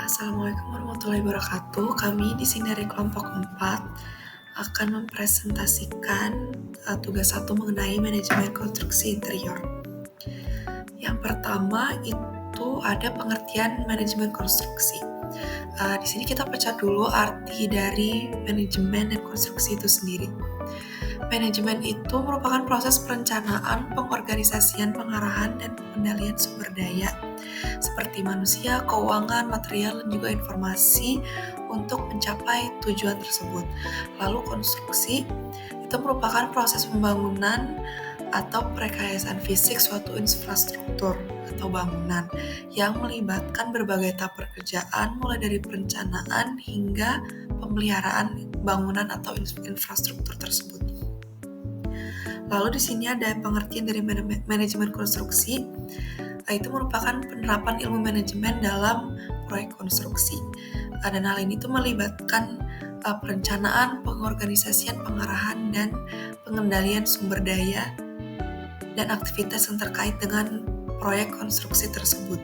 Assalamualaikum warahmatullahi wabarakatuh. Kami di sini dari kelompok 4 akan mempresentasikan tugas 1 mengenai manajemen konstruksi interior. Yang pertama itu ada pengertian manajemen konstruksi. Di sini kita pecah dulu arti dari manajemen dan konstruksi itu sendiri. Manajemen itu merupakan proses perencanaan, pengorganisasian, pengarahan, dan pengendalian sumber daya seperti manusia, keuangan, material, dan juga informasi untuk mencapai tujuan tersebut. Lalu konstruksi itu merupakan proses pembangunan atau perekayasaan fisik suatu infrastruktur atau bangunan yang melibatkan berbagai tahap pekerjaan mulai dari perencanaan hingga pemeliharaan bangunan atau infrastruktur tersebut. Lalu di sini ada pengertian dari manajemen konstruksi, itu merupakan penerapan ilmu manajemen dalam proyek konstruksi. Dan hal ini melibatkan perencanaan, pengorganisasian, pengarahan, dan pengendalian sumber daya dan aktivitas yang terkait dengan proyek konstruksi tersebut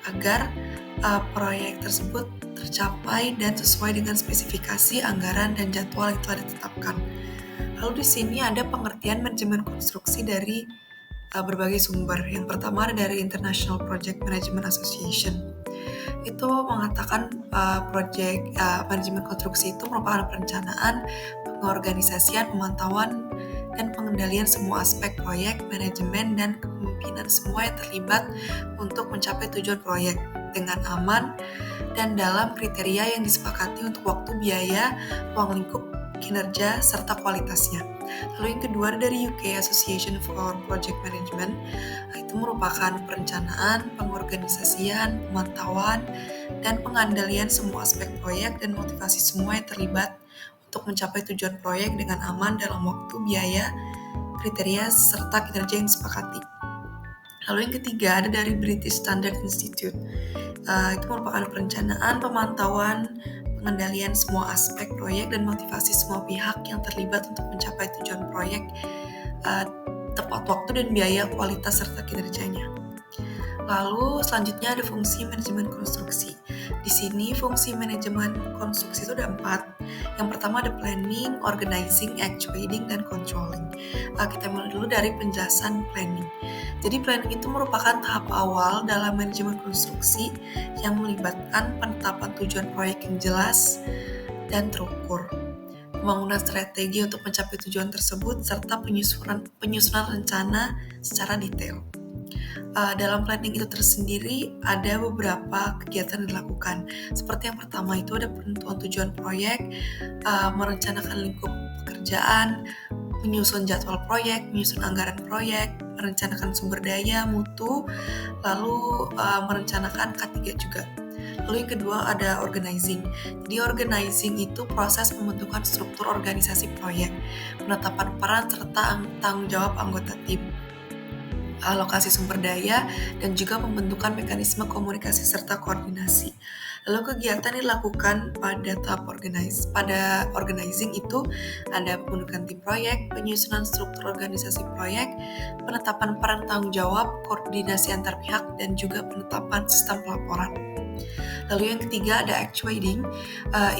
agar proyek tersebut tercapai dan sesuai dengan spesifikasi, anggaran, dan jadwal yang telah ditetapkan. Lalu di sini ada pengertian manajemen konstruksi dari berbagai sumber. Yang pertama ada dari International Project Management Association. Itu mengatakan proyek manajemen konstruksi itu merupakan perencanaan, pengorganisasian, pemantauan, dan pengendalian semua aspek proyek, manajemen, dan kepemimpinan semua yang terlibat untuk mencapai tujuan proyek dengan aman dan dalam kriteria yang disepakati untuk waktu, biaya, ruang lingkup, kinerja, serta kualitasnya. Lalu yang kedua dari UK Association for Project Management, itu merupakan perencanaan, pengorganisasian, pemantauan, dan pengandalian semua aspek proyek dan motivasi semua yang terlibat untuk mencapai tujuan proyek dengan aman dalam waktu, biaya, kriteria, serta kinerja yang disepakati. Lalu yang ketiga ada dari British Standard Institute. Itu merupakan perencanaan, pemantauan, pengendalian semua aspek proyek dan motivasi semua pihak yang terlibat untuk mencapai tujuan proyek, tepat waktu dan biaya, kualitas, serta kinerjanya. Lalu selanjutnya ada fungsi manajemen konstruksi. Di sini fungsi manajemen konstruksi itu ada 4. Yang pertama ada planning, organizing, actuating, dan controlling. Kita mulai dulu dari penjelasan planning. Jadi planning itu merupakan tahap awal dalam manajemen konstruksi yang melibatkan penetapan tujuan proyek yang jelas dan terukur, pembangunan strategi untuk mencapai tujuan tersebut, serta penyusunan rencana secara detail. Dalam planning itu tersendiri ada beberapa kegiatan yang dilakukan. Seperti yang pertama itu ada penentuan tujuan proyek, merencanakan lingkup pekerjaan, menyusun jadwal proyek, menyusun anggaran proyek, merencanakan sumber daya, mutu, lalu merencanakan K3 juga. Lalu yang kedua ada organizing. Jadi organizing itu proses pembentukan struktur organisasi proyek, penetapan peran serta tanggung jawab anggota tim, alokasi sumber daya, dan juga pembentukan mekanisme komunikasi serta koordinasi. Lalu kegiatan yang dilakukan pada tahap organizing itu ada pembentukan tim proyek, penyusunan struktur organisasi proyek, penetapan peran tanggung jawab, koordinasi antar pihak, dan juga penetapan sistem pelaporan. Lalu yang ketiga ada actuating,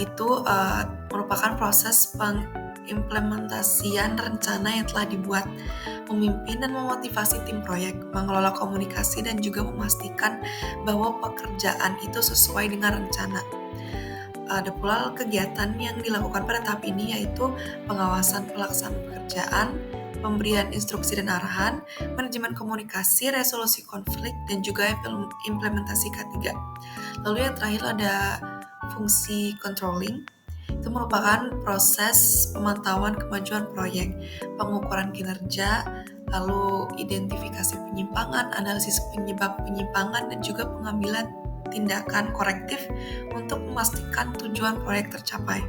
itu merupakan proses pengimplementasian rencana yang telah dibuat, memimpin dan memotivasi tim proyek, mengelola komunikasi, dan juga memastikan bahwa pekerjaan itu sesuai dengan rencana. Ada pula kegiatan yang dilakukan pada tahap ini yaitu pengawasan pelaksanaan pekerjaan, pemberian instruksi dan arahan, manajemen komunikasi, resolusi konflik, dan juga implementasi K3. Lalu yang terakhir ada fungsi controlling. Itu merupakan proses pemantauan kemajuan proyek, pengukuran kinerja, lalu identifikasi penyimpangan, analisis penyebab penyimpangan, dan juga pengambilan tindakan korektif untuk memastikan tujuan proyek tercapai.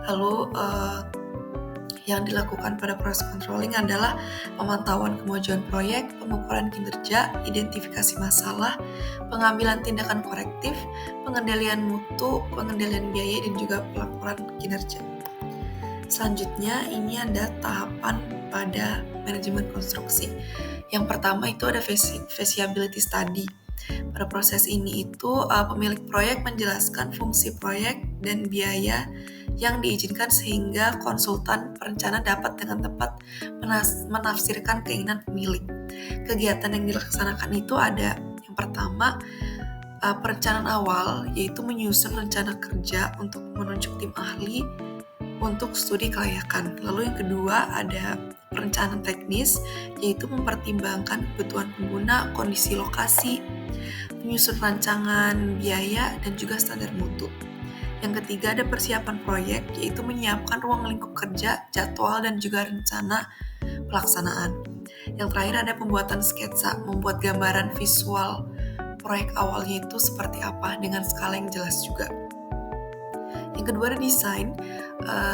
Lalu yang dilakukan pada proses controlling adalah pemantauan kemajuan proyek, pengukuran kinerja, identifikasi masalah, pengambilan tindakan korektif, pengendalian mutu, pengendalian biaya, dan juga pelaporan kinerja. Selanjutnya ini ada tahapan pada manajemen konstruksi. Yang pertama itu ada feasibility study. Pada proses ini pemilik proyek menjelaskan fungsi proyek dan biaya yang diizinkan sehingga konsultan perencana dapat dengan tepat menafsirkan keinginan pemilik. Kegiatan yang dilaksanakan itu ada yang pertama, perencanaan awal, yaitu menyusun rencana kerja untuk menunjuk tim ahli untuk studi kelayakan. Lalu yang kedua ada perencanaan teknis, yaitu mempertimbangkan kebutuhan pengguna, kondisi lokasi, menyusun rancangan biaya, dan juga standar mutu. Yang ketiga ada persiapan proyek, yaitu menyiapkan ruang lingkup kerja, jadwal, dan juga rencana pelaksanaan. Yang terakhir ada pembuatan sketsa, membuat gambaran visual proyek awalnya itu seperti apa dengan skala yang jelas juga. Yang kedua ada desain.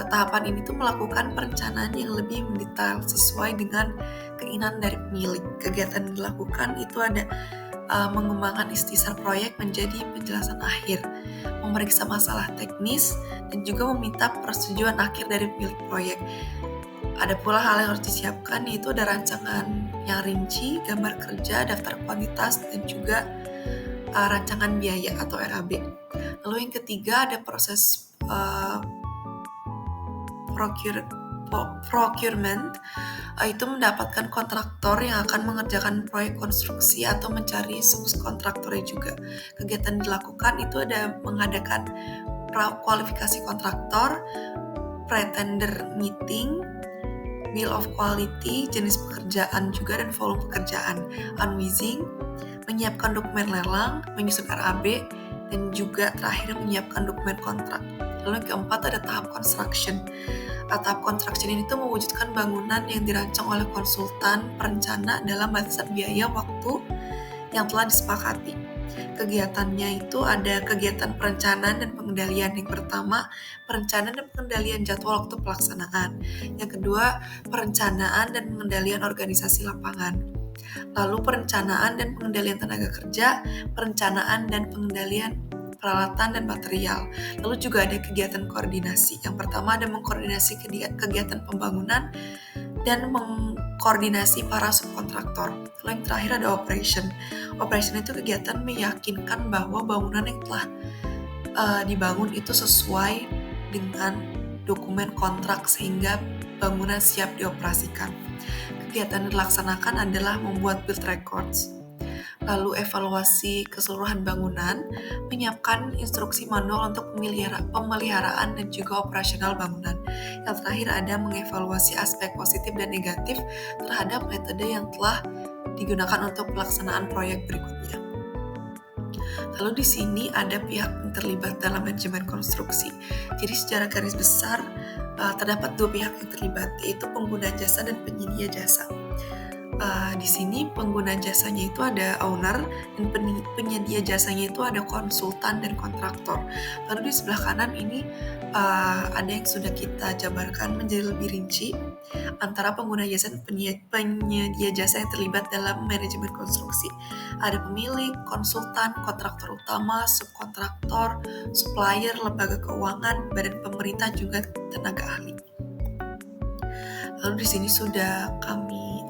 Tahapan ini melakukan perencanaan yang lebih mendetail sesuai dengan keinginan dari pemilik. Kegiatan yang dilakukan itu ada mengembangkan istisar proyek menjadi penjelasan akhir, memeriksa masalah teknis, dan juga meminta persetujuan akhir dari pemilik proyek. Ada pula hal yang harus disiapkan, yaitu ada rancangan yang rinci, gambar kerja, daftar kuantitas, dan juga rancangan biaya atau RAB. Lalu yang ketiga ada proses procurement, itu mendapatkan kontraktor yang akan mengerjakan proyek konstruksi atau mencari subkontraktornya juga. Kegiatan dilakukan itu ada mengadakan kualifikasi kontraktor, pre-tender meeting, bill of quality, jenis pekerjaan juga dan volume pekerjaan, unwizing, menyiapkan dokumen lelang, menyusun RAB, dan juga terakhir menyiapkan dokumen kontrak. Lalu yang keempat ada tahap construction. Tahap construction ini mewujudkan bangunan yang dirancang oleh konsultan perencana dalam batasan biaya waktu yang telah disepakati. Kegiatannya itu ada kegiatan perencanaan dan pengendalian. Yang pertama, perencanaan dan pengendalian jadwal waktu pelaksanaan. Yang kedua, perencanaan dan pengendalian organisasi lapangan. Lalu perencanaan dan pengendalian tenaga kerja, perencanaan dan pengendalian peralatan dan material. Lalu juga ada kegiatan koordinasi. Yang pertama ada mengkoordinasi kegiatan pembangunan dan mengkoordinasi para subkontraktor. Lalu yang terakhir ada operation. Operation itu kegiatan meyakinkan bahwa bangunan yang telah dibangun itu sesuai dengan dokumen kontrak sehingga bangunan siap dioperasikan. Kegiatan yang dilaksanakan adalah membuat build records, lalu evaluasi keseluruhan bangunan, menyiapkan instruksi manual untuk pemeliharaan dan juga operasional bangunan. Yang terakhir ada mengevaluasi aspek positif dan negatif terhadap metode yang telah digunakan untuk pelaksanaan proyek berikutnya. Lalu di sini ada pihak yang terlibat dalam manajemen konstruksi. Jadi secara garis besar terdapat dua pihak yang terlibat, yaitu pengguna jasa dan penyedia jasa. Di sini pengguna jasanya itu ada owner dan penyedia jasanya itu ada konsultan dan kontraktor. Lalu di sebelah kanan ini ada yang sudah kita jabarkan menjadi lebih rinci antara pengguna jasa dan penyedia jasa yang terlibat dalam manajemen konstruksi. Ada pemilik, konsultan, kontraktor utama, subkontraktor, supplier, lembaga keuangan, badan pemerintah, juga tenaga ahli. Lalu di sini sudah kami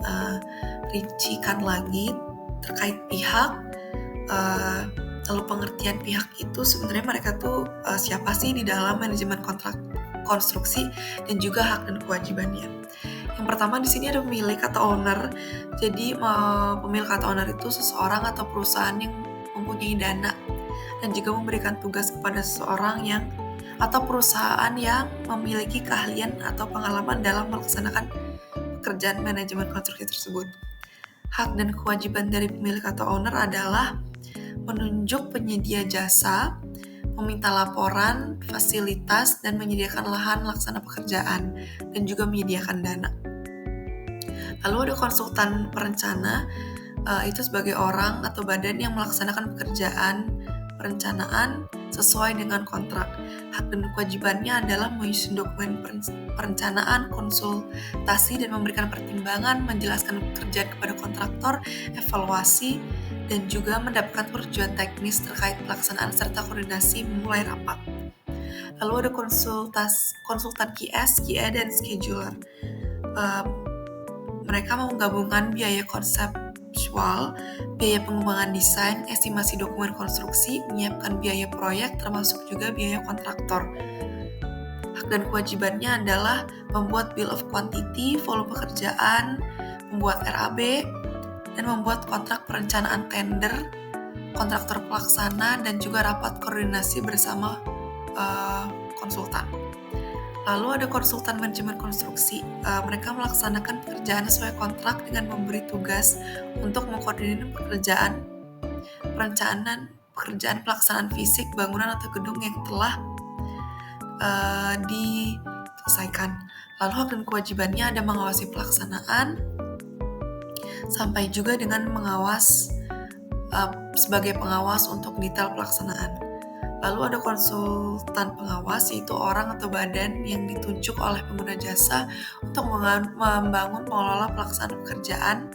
rincikan lagi terkait pihak, lalu pengertian pihak itu sebenarnya mereka siapa sih di dalam manajemen kontrak konstruksi dan juga hak dan kewajibannya. Yang pertama di sini ada pemilik atau owner. Jadi pemilik atau owner itu seseorang atau perusahaan yang mempunyai dana dan juga memberikan tugas kepada seseorang atau perusahaan yang memiliki keahlian atau pengalaman dalam melaksanakan pekerjaan manajemen konstruksi tersebut. Hak dan kewajiban dari pemilik atau owner adalah menunjuk penyedia jasa, meminta laporan, fasilitas, dan menyediakan lahan laksana pekerjaan, dan juga menyediakan dana. Lalu ada konsultan perencana, itu sebagai orang atau badan yang melaksanakan pekerjaan perencanaan sesuai dengan kontrak. Hak dan kewajibannya adalah menyusun dokumen perencanaan, konsultasi, dan memberikan pertimbangan, menjelaskan pekerjaan kepada kontraktor, evaluasi, dan juga mendapatkan persetujuan teknis terkait pelaksanaan serta koordinasi mulai rapat. Lalu ada konsultan QS, QA, dan scheduler. Mereka menggabungkan biaya konsep konseptual, biaya pengembangan desain, estimasi dokumen konstruksi, menyiapkan biaya proyek, termasuk juga biaya kontraktor. Hak dan kewajibannya adalah membuat bill of quantity, volume pekerjaan, membuat RAB, dan membuat kontrak perencanaan tender, kontraktor pelaksana, dan juga rapat koordinasi bersama konsultan. Lalu ada konsultan manajemen konstruksi. Mereka melaksanakan pekerjaan sesuai kontrak dengan memberi tugas untuk mengkoordinir perencanaan pelaksanaan fisik bangunan atau gedung yang telah diselesaikan. Lalu hak dan kewajibannya ada mengawasi pelaksanaan, sampai juga dengan sebagai pengawas untuk detail pelaksanaan. Lalu ada konsultan pengawas, yaitu orang atau badan yang ditunjuk oleh pengguna jasa untuk membangun pengelola pelaksanaan pekerjaan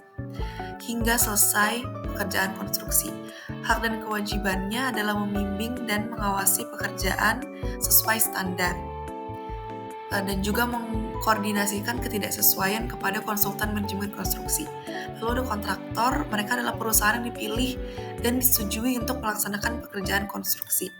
hingga selesai pekerjaan konstruksi. Hak dan kewajibannya adalah membimbing dan mengawasi pekerjaan sesuai standar dan juga mengkoordinasikan ketidaksesuaian kepada konsultan manajemen konstruksi. Lalu ada kontraktor, mereka adalah perusahaan yang dipilih dan disetujui untuk melaksanakan pekerjaan konstruksi.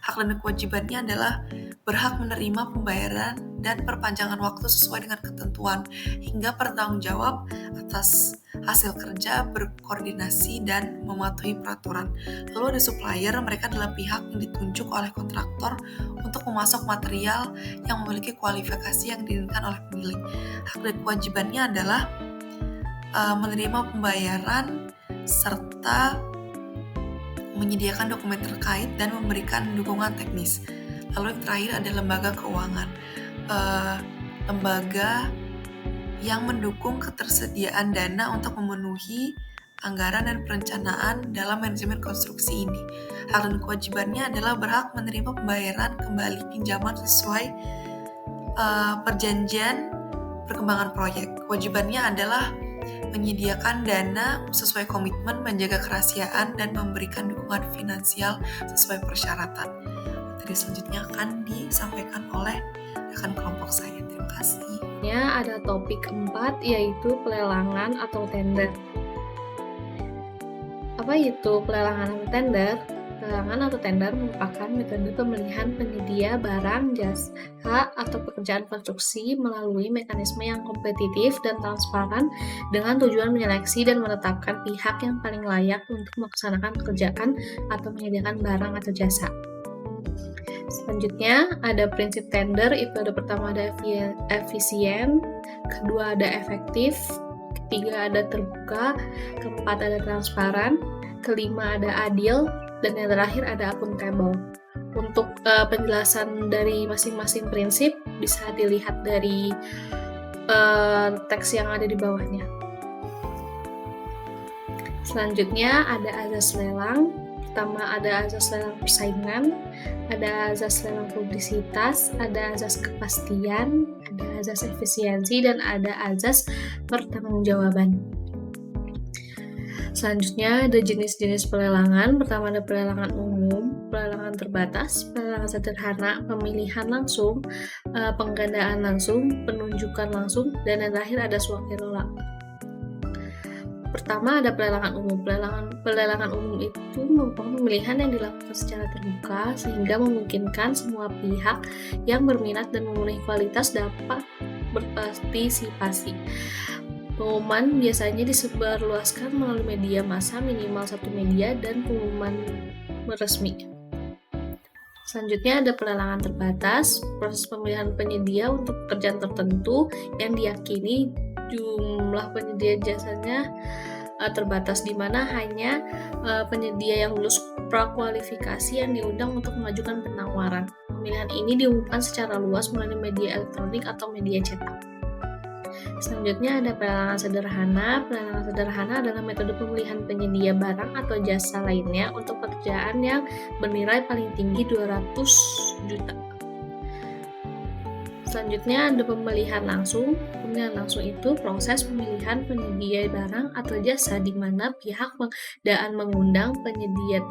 Hak dan kewajibannya adalah berhak menerima pembayaran dan perpanjangan waktu sesuai dengan ketentuan, hingga bertanggung jawab atas hasil kerja, berkoordinasi, dan mematuhi peraturan. Lalu ada supplier, mereka adalah pihak yang ditunjuk oleh kontraktor untuk memasok material yang memiliki kualifikasi yang diinginkan oleh pemilik. Hak dan kewajibannya adalah menerima pembayaran serta menyediakan dokumen terkait dan memberikan dukungan teknis. Lalu yang terakhir ada lembaga keuangan. Lembaga yang mendukung ketersediaan dana untuk memenuhi anggaran dan perencanaan dalam manajemen konstruksi ini. Hak dan kewajibannya adalah berhak menerima pembayaran kembali pinjaman sesuai perjanjian perkembangan proyek. Kewajibannya adalah menyediakan dana sesuai komitmen, menjaga kerahasiaan, dan memberikan dukungan finansial sesuai persyaratan. Materi selanjutnya akan disampaikan oleh rekan kelompok saya. Terima kasih. Ada topik 4, yaitu pelelangan atau tender. Apa itu pelelangan atau tender? Pelelangan atau tender merupakan metode pemilihan penyedia barang, jasa, atau pekerjaan konstruksi melalui mekanisme yang kompetitif dan transparan dengan tujuan menyeleksi dan menetapkan pihak yang paling layak untuk melaksanakan pekerjaan atau menyediakan barang atau jasa. Selanjutnya ada prinsip tender, itu ada pertama ada efisien, kedua ada efektif, ketiga ada terbuka, keempat ada transparan, kelima ada adil, dan yang terakhir ada akuntabel. Untuk penjelasan dari masing-masing prinsip bisa dilihat dari teks yang ada di bawahnya. Selanjutnya ada azas lelang. Pertama ada azas lelang persaingan, ada azas lelang publisitas, ada azas kepastian, ada azas efisiensi, dan ada azas pertanggungjawaban. Selanjutnya ada jenis-jenis pelelangan. Pertama ada pelelangan umum, pelelangan terbatas, pelelangan sederhana, pemilihan langsung, penggandaan langsung, penunjukan langsung, dan yang terakhir ada swakelola. Pertama ada pelelangan umum. Pelelangan umum itu merupakan pemilihan yang dilakukan secara terbuka sehingga memungkinkan semua pihak yang berminat dan memenuhi kualitas dapat berpartisipasi. Pengumuman biasanya disebarluaskan melalui media massa, minimal 1 media, dan pengumuman resmi. Selanjutnya ada pelelangan terbatas, proses pemilihan penyedia untuk pekerjaan tertentu yang diyakini jumlah penyedia jasanya terbatas, di mana hanya penyedia yang lulus prakualifikasi yang diundang untuk mengajukan penawaran. Pemilihan ini diumumkan secara luas melalui media elektronik atau media cetak. Selanjutnya ada pelelangan sederhana. Pelelangan sederhana adalah metode pemilihan penyedia barang atau jasa lainnya untuk pekerjaan yang bernilai paling tinggi 200 juta. Selanjutnya ada pemilihan langsung. Pemilihan langsung itu proses pemilihan penyedia barang atau jasa di mana pihak pengadaan mengundang penyedia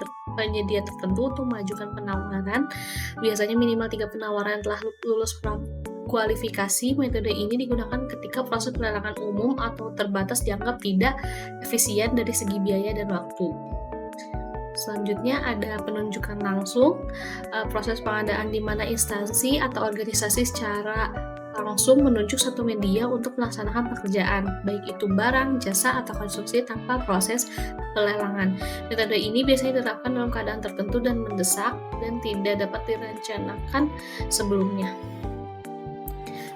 tertentu untuk mengajukan penawaran. Biasanya minimal 3 penawaran telah lulus kualifikasi, metode ini digunakan ketika proses pelelangan umum atau terbatas dianggap tidak efisien dari segi biaya dan waktu. Selanjutnya ada penunjukan langsung, proses pengadaan di mana instansi atau organisasi secara langsung menunjuk satu media untuk melaksanakan pekerjaan, baik itu barang, jasa, atau konstruksi tanpa proses pelelangan. Metode ini biasanya diterapkan dalam keadaan tertentu dan mendesak dan tidak dapat direncanakan sebelumnya.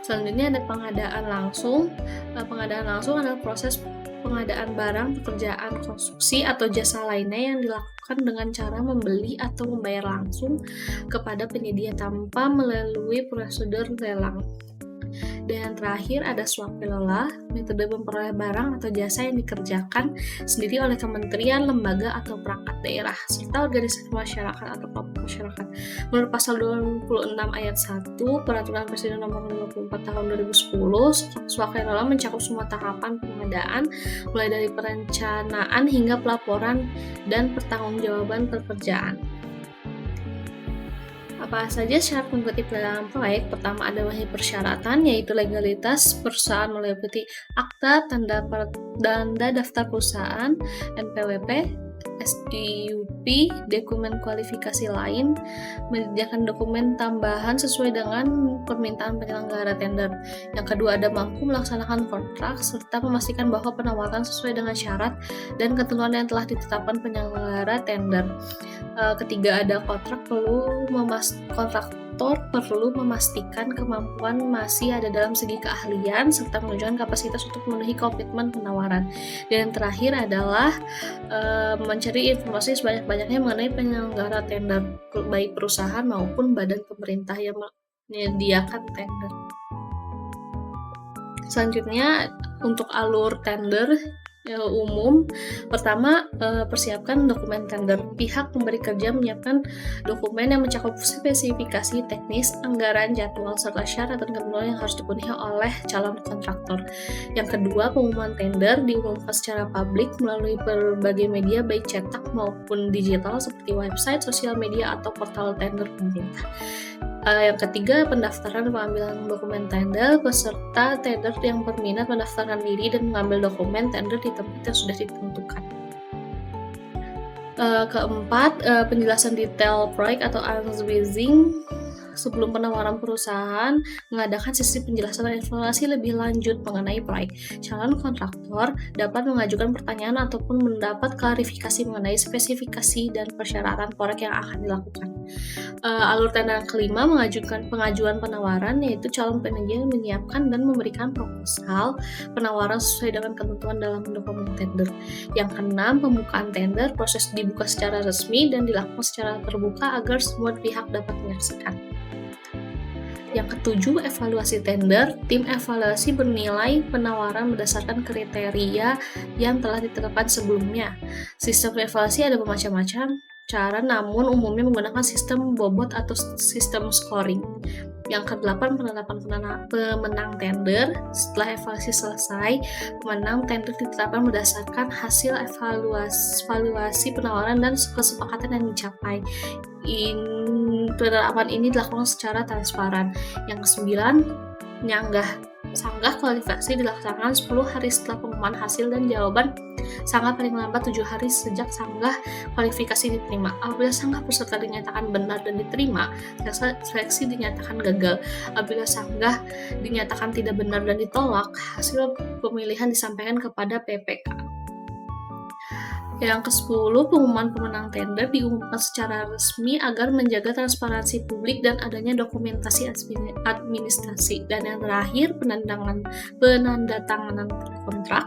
Selanjutnya ada pengadaan langsung. Pengadaan langsung adalah proses pengadaan barang, pekerjaan, konstruksi, atau jasa lainnya yang dilakukan dengan cara membeli atau membayar langsung kepada penyedia tanpa melalui prosedur lelang. Dan yang terakhir ada swakelola, metode memperoleh barang atau jasa yang dikerjakan sendiri oleh kementerian, lembaga, atau perangkat daerah, serta organisasi masyarakat atau kelompok masyarakat. Menurut pasal 26 ayat 1 Peraturan Presiden Nomor 54 Tahun 2010, swakelola mencakup semua tahapan pengadaan, mulai dari perencanaan hingga pelaporan dan pertanggungjawaban pekerjaan. Apa saja syarat mengikuti pelelangan proyek? Pertama ada persyaratan, yaitu legalitas perusahaan meliputi akta, tanda daftar perusahaan, NPWP, SDUP, dokumen kualifikasi lain, menyediakan dokumen tambahan sesuai dengan permintaan penyelenggara tender. Yang kedua ada mampu melaksanakan kontrak, serta memastikan bahwa penawaran sesuai dengan syarat dan ketentuan yang telah ditetapkan penyelenggara tender. Ketiga ada kontraktor perlu memastikan kemampuan masih ada dalam segi keahlian serta menunjukkan kapasitas untuk memenuhi komitmen penawaran. Dan yang terakhir adalah mencari informasi sebanyak-banyaknya mengenai penyelenggara tender, baik perusahaan maupun badan pemerintah yang menyediakan tender. Selanjutnya untuk alur tender umum, pertama persiapkan dokumen tender. Pihak pemberi kerja menyiapkan dokumen yang mencakup spesifikasi teknis, anggaran, jadwal, serta syarat dan ketentuan yang harus dipenuhi oleh calon kontraktor. Yang kedua, pengumuman tender diumumkan secara publik melalui berbagai media baik cetak maupun digital seperti website, sosial media, atau portal tender pemerintah. Yang ketiga, pendaftaran pengambilan dokumen tender. Peserta tender yang berminat mendaftarkan diri dan mengambil dokumen tender di tempat yang sudah ditentukan. Keempat, penjelasan detail proyek atau Anweisung. Sebelum penawaran perusahaan mengadakan sesi penjelasan dan informasi lebih lanjut mengenai proyek. Calon kontraktor dapat mengajukan pertanyaan ataupun mendapat klarifikasi mengenai spesifikasi dan persyaratan proyek yang akan dilakukan. Alur tender yang kelima, pengajuan penawaran, yaitu calon penyedia menyiapkan dan memberikan proposal penawaran sesuai dengan ketentuan dalam dokumen tender. Yang keenam, pembukaan tender, proses dibuka secara resmi dan dilakukan secara terbuka agar semua pihak dapat menyaksikan. Yang ketujuh, evaluasi tender. Tim evaluasi bernilai penawaran berdasarkan kriteria yang telah ditetapkan sebelumnya. Sistem evaluasi ada bermacam-macam cara, namun umumnya menggunakan sistem bobot atau sistem scoring. Yang kedelapan, penetapan pemenang tender. Setelah evaluasi selesai, pemenang tender ditetapkan berdasarkan hasil evaluasi penawaran dan kesepakatan yang dicapai. Penerapan ini dilakukan secara transparan. Yang kesembilan, sanggah kualifikasi dilaksanakan 10 hari setelah pengumuman hasil dan jawaban sanggah paling lambat 7 hari sejak sanggah kualifikasi diterima. Apabila sanggah peserta dinyatakan benar dan diterima, seleksi dinyatakan gagal. Apabila sanggah dinyatakan tidak benar dan ditolak, hasil pemilihan disampaikan kepada PPK. Yang ke-10, pengumuman pemenang tender diumumkan secara resmi agar menjaga transparansi publik dan adanya dokumentasi administrasi. Dan yang terakhir, penandatanganan kontrak.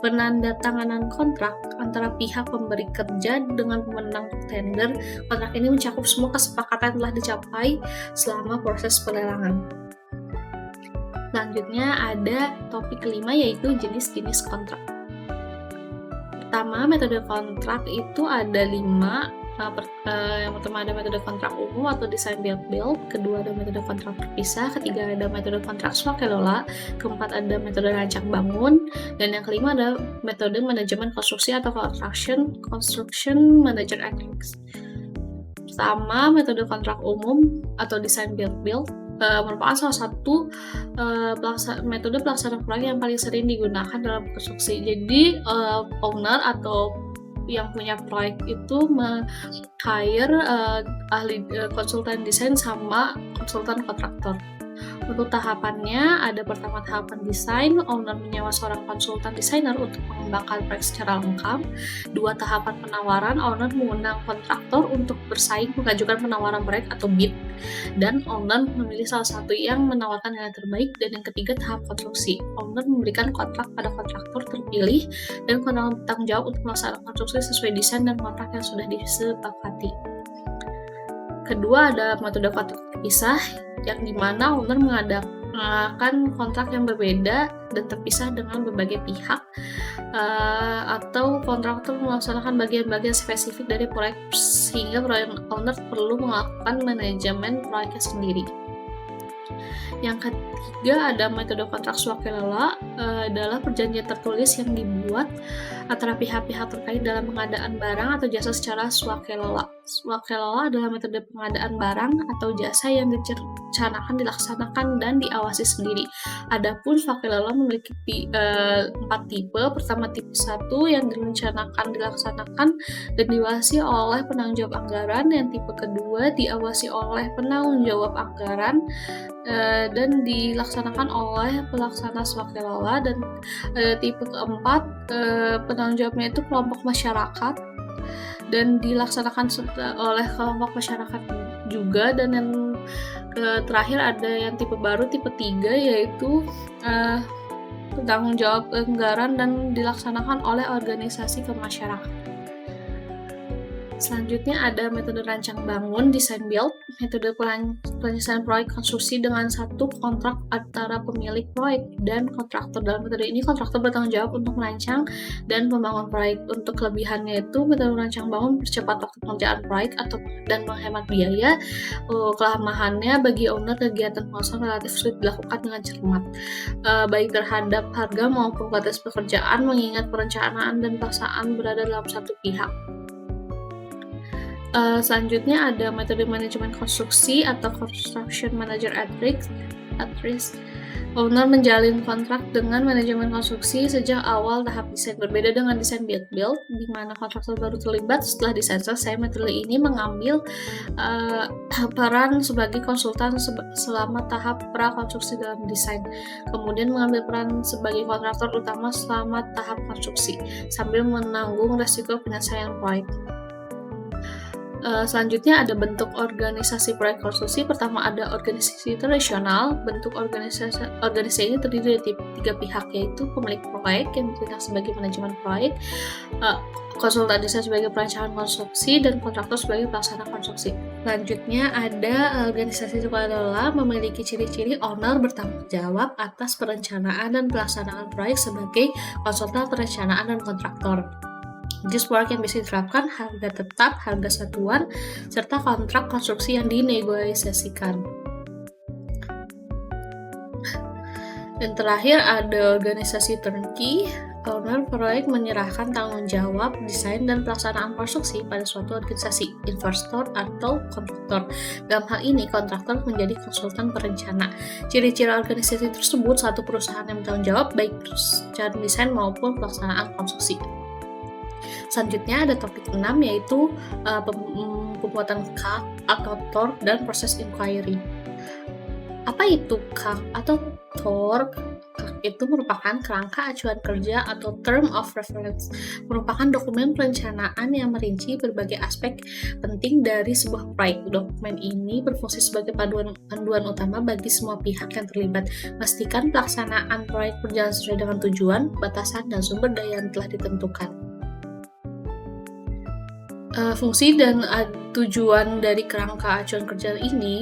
Penandatanganan kontrak antara pihak pemberi kerja dengan pemenang tender. Kontrak ini mencakup semua kesepakatan yang telah dicapai selama proses pelelangan. Selanjutnya ada topik kelima, yaitu jenis-jenis kontrak. Pertama, metode kontrak itu ada 5. Yang pertama ada metode kontrak umum atau design build. Kedua ada metode kontrak terpisah. Ketiga ada metode kontrak swakelola. Keempat ada metode rancang bangun. Dan yang kelima ada metode manajemen konstruksi atau construction manager ethics. Pertama, metode kontrak umum atau design build. merupakan salah satu metode pelaksanaan proyek yang paling sering digunakan dalam konstruksi. Jadi owner atau yang punya proyek itu hire ahli konsultan desain sama konsultan kontraktor. Untuk tahapannya, ada pertama tahapan desain, owner menyewa seorang konsultan desainer untuk mengembangkan proyek secara lengkap. 2. Tahapan penawaran, owner mengundang kontraktor untuk bersaing mengajukan penawaran proyek atau bid, dan owner memilih salah satu yang menawarkan nilai terbaik. Dan yang ketiga, tahap konstruksi. Owner memberikan kontrak pada kontraktor terpilih dan kontraktor bertanggung jawab untuk melaksanakan konstruksi sesuai desain dan kontrak yang sudah disepakati. Kedua, ada metode kontrak terpisah, yang dimana owner mengadakan kontrak yang berbeda dan terpisah dengan berbagai pihak, atau kontraktor melaksanakan bagian-bagian spesifik dari proyek sehingga proyek owner perlu melakukan manajemen proyeknya sendiri. Yang ketiga, ada metode kontrak swakelola, adalah perjanjian tertulis yang dibuat antara pihak-pihak terkait dalam pengadaan barang atau jasa secara swakelola. Swakelola adalah metode pengadaan barang atau jasa yang direncanakan, dilaksanakan, dan diawasi sendiri. Adapun swakelola memiliki 4 tipe. Pertama, tipe 1 yang direncanakan, dilaksanakan, dan diawasi oleh penanggung jawab anggaran. Yang tipe kedua diawasi oleh penanggung jawab anggaran dan dilaksanakan oleh pelaksana swakelola. Dan tipe keempat, penanggung jawabnya itu kelompok masyarakat dan dilaksanakan oleh kelompok masyarakat juga. Dan yang terakhir ada yang tipe baru, tipe 3, yaitu penanggung jawab anggaran dan dilaksanakan oleh organisasi kemasyarakatan. Selanjutnya ada metode rancang bangun, design build, metode penyelesaian proyek konstruksi dengan satu kontrak antara pemilik proyek dan kontraktor. Dalam metode ini, kontraktor bertanggung jawab untuk merancang dan membangun proyek. Untuk kelebihannya itu, metode rancang bangun percepat waktu pengerjaan proyek dan menghemat biaya. Kelemahannya, bagi owner, kegiatan pengawasan relatif sulit dilakukan dengan cermat, baik terhadap harga maupun kualitas pekerjaan, mengingat perencanaan dan pelaksanaan berada dalam satu pihak. Selanjutnya ada metode manajemen konstruksi atau construction manager at risk. Owner menjalin kontrak dengan manajemen konstruksi sejak awal tahap desain. Berbeda dengan desain build, di mana kontraktor baru terlibat setelah desain selesai. Metode ini mengambil peran sebagai konsultan selama tahap prakonstruksi dalam desain, kemudian mengambil peran sebagai kontraktor utama selama tahap konstruksi, sambil menanggung resiko penyelesaian proyek. Selanjutnya ada bentuk organisasi proyek konstruksi. Pertama ada organisasi tradisional. Bentuk organisasi ini terdiri dari 3 pihak, yaitu pemilik proyek yang bertindak sebagai manajemen proyek, konsultan desain sebagai perancangan konstruksi, dan kontraktor sebagai pelaksana konstruksi. Selanjutnya ada organisasi sukarela, memiliki ciri-ciri owner bertanggung jawab atas perencanaan dan pelaksanaan proyek sebagai konsultan perencanaan dan kontraktor. Jenis proyek yang bisa diterapkan harga tetap, harga satuan, serta kontrak konstruksi yang dinegosiasikan. Dan terakhir ada organisasi turnkey. Owner proyek menyerahkan tanggung jawab desain dan pelaksanaan konstruksi pada suatu organisasi, investor, atau kontraktor. Dalam hal ini, kontraktor menjadi konsultan perencana. Ciri-ciri organisasi tersebut: satu perusahaan yang bertanggung jawab baik secara desain maupun pelaksanaan konstruksi. Selanjutnya ada topik 6, yaitu pembuatan CAC atau TOR dan proses inquiry. Apa itu CAC atau TOR? CAC itu merupakan kerangka acuan kerja atau term of reference, merupakan dokumen perencanaan yang merinci berbagai aspek penting dari sebuah proyek. Dokumen ini berfungsi sebagai panduan utama bagi semua pihak yang terlibat, memastikan pelaksanaan proyek berjalan sesuai dengan tujuan, batasan, dan sumber daya yang telah ditentukan. Fungsi dan tujuan dari kerangka acuan kerja ini,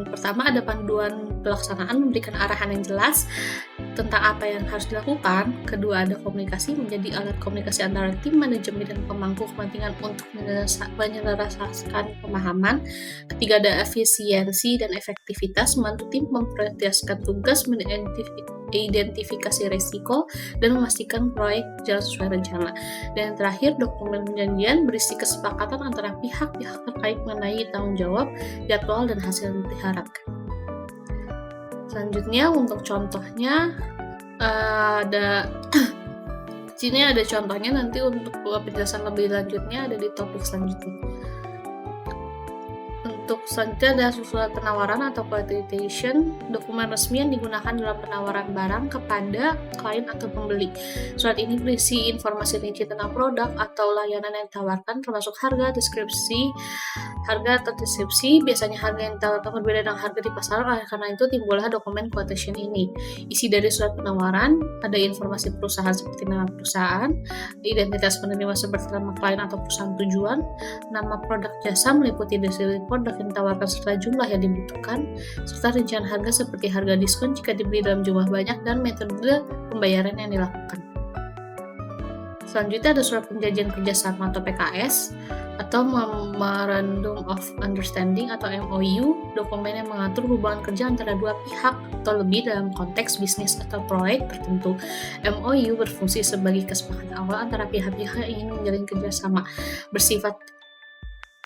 pertama ada panduan pelaksanaan, memberikan arahan yang jelas tentang apa yang harus dilakukan. Kedua ada komunikasi, menjadi alat komunikasi antara tim manajemen dan pemangku kepentingan untuk menyelaraskan pemahaman. Ketiga ada efisiensi dan efektivitas, membantu tim memprioritaskan tugas, identifikasi risiko, dan memastikan proyek jalan sesuai rencana. Dan yang terakhir, dokumen perjanjian berisi kesepakatan antara pihak-pihak terkait mengenai tanggung jawab, jadwal, dan hasil yang diharapkan. Selanjutnya untuk contohnya ada sini ada contohnya, nanti untuk penjelasan lebih lanjutnya ada di topik selanjutnya. Untuk selanjutnya ada surat penawaran atau quotation, dokumen resmi yang digunakan dalam penawaran barang kepada klien atau pembeli. Surat ini berisi informasi rinci tentang produk atau layanan yang ditawarkan, termasuk harga, deskripsi, harga atau deskripsi. Biasanya harga yang ditawarkan berbeda dengan harga di pasaran, oleh karena itu timbullah dokumen quotation ini. Isi dari surat penawaran ada informasi perusahaan seperti nama perusahaan, identitas penerima seperti nama klien atau perusahaan tujuan, nama produk jasa meliputi deskripsi produk yang ditawarkan serta jumlah yang dibutuhkan, serta rincian harga seperti harga diskon jika dibeli dalam jumlah banyak, dan metode pembayaran yang dilakukan. Selanjutnya ada surat perjanjian kerjasama atau PKS atau Memorandum of Understanding atau MOU, dokumen yang mengatur hubungan kerja antara dua pihak atau lebih dalam konteks bisnis atau proyek tertentu. MOU berfungsi sebagai kesepakatan awal antara pihak-pihak yang ingin menjalin kerjasama, bersifat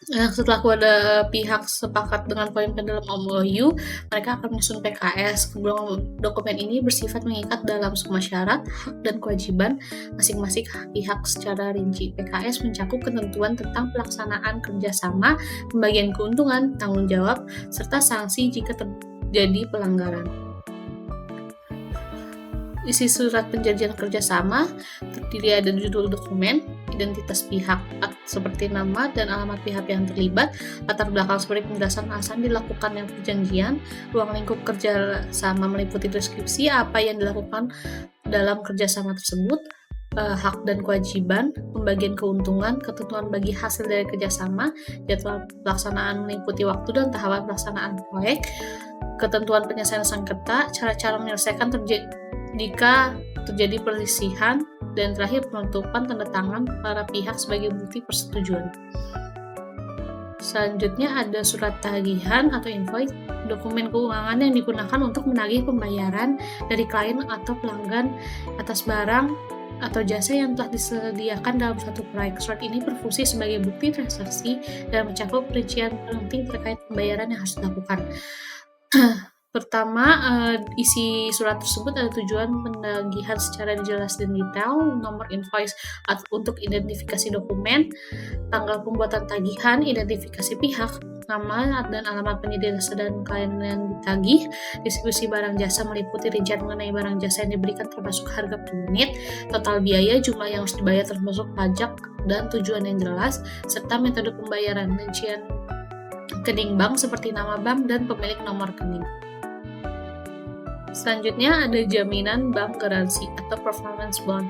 setelah kedua pihak sepakat dengan poin-poin dalam MOU, mereka akan menyusun PKS. Dokumen ini bersifat mengikat dalam semua syarat, hak, dan kewajiban masing-masing pihak secara rinci. PKS mencakup ketentuan tentang pelaksanaan kerjasama, pembagian keuntungan, tanggung jawab, serta sanksi jika terjadi pelanggaran. Isi surat perjanjian kerjasama terdiri ada judul dokumen, identitas pihak seperti nama dan alamat pihak yang terlibat, latar belakang seperti penjelasan alasan dilakukannya perjanjian, ruang lingkup kerjasama meliputi deskripsi apa yang dilakukan dalam kerjasama tersebut, hak dan kewajiban, pembagian keuntungan, ketentuan bagi hasil dari kerjasama, jadwal pelaksanaan meliputi waktu dan tahapan pelaksanaan proyek, ketentuan penyelesaian sengketa, cara-cara menyelesaikan jika terjadi perselisihan, dan terakhir penutupan tanda tangan para pihak sebagai bukti persetujuan. Selanjutnya ada surat tagihan atau invoice, dokumen keuangan yang digunakan untuk menagih pembayaran dari klien atau pelanggan atas barang atau jasa yang telah disediakan dalam suatu proyek. Surat ini berfungsi sebagai bukti transaksi dan mencakup perincian penting terkait pembayaran yang harus dilakukan. Pertama, isi surat tersebut ada tujuan penagihan secara jelas dan detail, nomor invoice untuk identifikasi dokumen, tanggal pembuatan tagihan, identifikasi pihak, nama dan alamat penyedia jasa dan klien yang ditagih, distribusi barang jasa meliputi rincian mengenai barang jasa yang diberikan termasuk harga per unit, total biaya, jumlah yang harus dibayar termasuk pajak dan tujuan yang jelas, serta metode pembayaran, rincian rekening bank seperti nama bank dan pemilik nomor rekening. Selanjutnya ada jaminan bank garansi atau performance bond,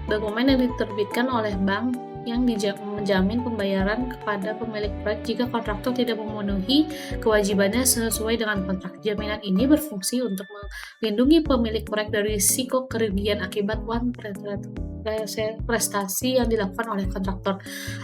dokumen yang diterbitkan oleh bank yang menjamin pembayaran kepada pemilik proyek jika kontraktor tidak memenuhi kewajibannya sesuai dengan kontrak. Jaminan ini berfungsi untuk melindungi pemilik proyek dari risiko kerugian akibat prestasi yang dilakukan oleh kontraktor.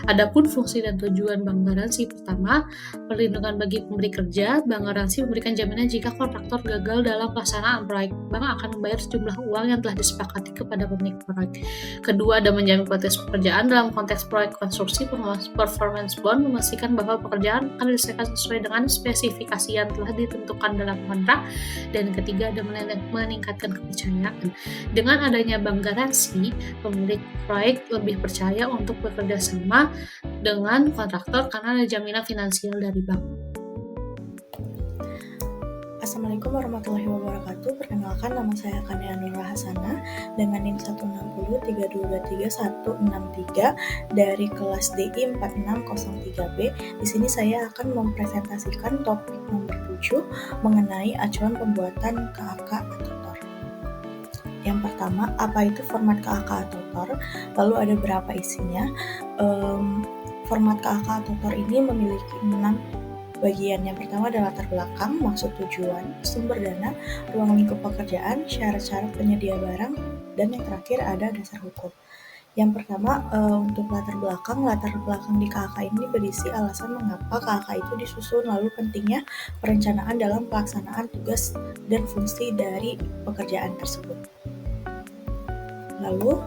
Adapun fungsi dan tujuan bank garansi: pertama, perlindungan bagi pemberi kerja. Bank garansi memberikan jaminan jika kontraktor gagal dalam pelaksanaan proyek, bank akan membayar sejumlah uang yang telah disepakati kepada pemilik proyek. Kedua, ada menjamin kualitas pekerjaan. Dalam konteks proyek konstruksi, performance bond memastikan bahwa pekerjaan akan diselesaikan sesuai dengan spesifikasi yang telah ditentukan dalam kontrak. Dan ketiga, ada meningkatkan kepercayaan. Dengan adanya bank garansi, pemilik proyek lebih percaya untuk bekerja sama dengan kontraktor karena ada jaminan finansial dari bank. Assalamualaikum warahmatullahi wabarakatuh. Perkenalkan, nama saya Kania Nurul Hasanah dengan NIM 160323163 dari kelas DI 4603B. Di sini saya akan mempresentasikan topik nomor 7 mengenai acuan pembuatan KAK atau TOR. Yang pertama, apa itu format KAK atau TOR? Lalu ada berapa isinya? Format KAK atau TOR ini memiliki 6 bagian. Yang pertama adalah latar belakang, maksud tujuan, sumber dana, ruang lingkup pekerjaan, syarat-syarat penyedia barang, dan yang terakhir ada dasar hukum. Yang pertama, untuk latar belakang di KAK ini berisi alasan mengapa KAK itu disusun, lalu pentingnya perencanaan dalam pelaksanaan tugas dan fungsi dari pekerjaan tersebut. Lalu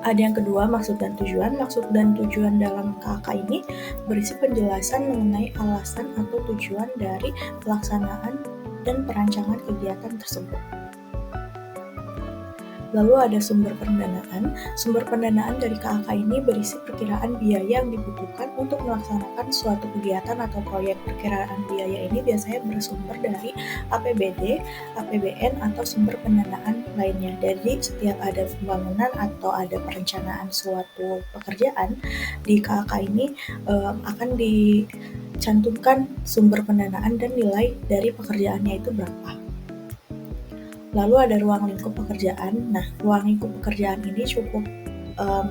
ada yang kedua, maksud dan tujuan. Maksud dan tujuan dalam KAK ini berisi penjelasan mengenai alasan atau tujuan dari pelaksanaan dan perancangan kegiatan tersebut. Lalu ada sumber pendanaan. Sumber pendanaan dari KAK ini berisi perkiraan biaya yang dibutuhkan untuk melaksanakan suatu kegiatan atau proyek. Perkiraan biaya ini biasanya bersumber dari APBD, APBN, atau sumber pendanaan lainnya. Jadi setiap ada pembangunan atau ada perencanaan suatu pekerjaan, di KAK ini akan dicantumkan sumber pendanaan dan nilai dari pekerjaannya itu berapa. Lalu ada ruang lingkup pekerjaan. Nah, ruang lingkup pekerjaan ini cukup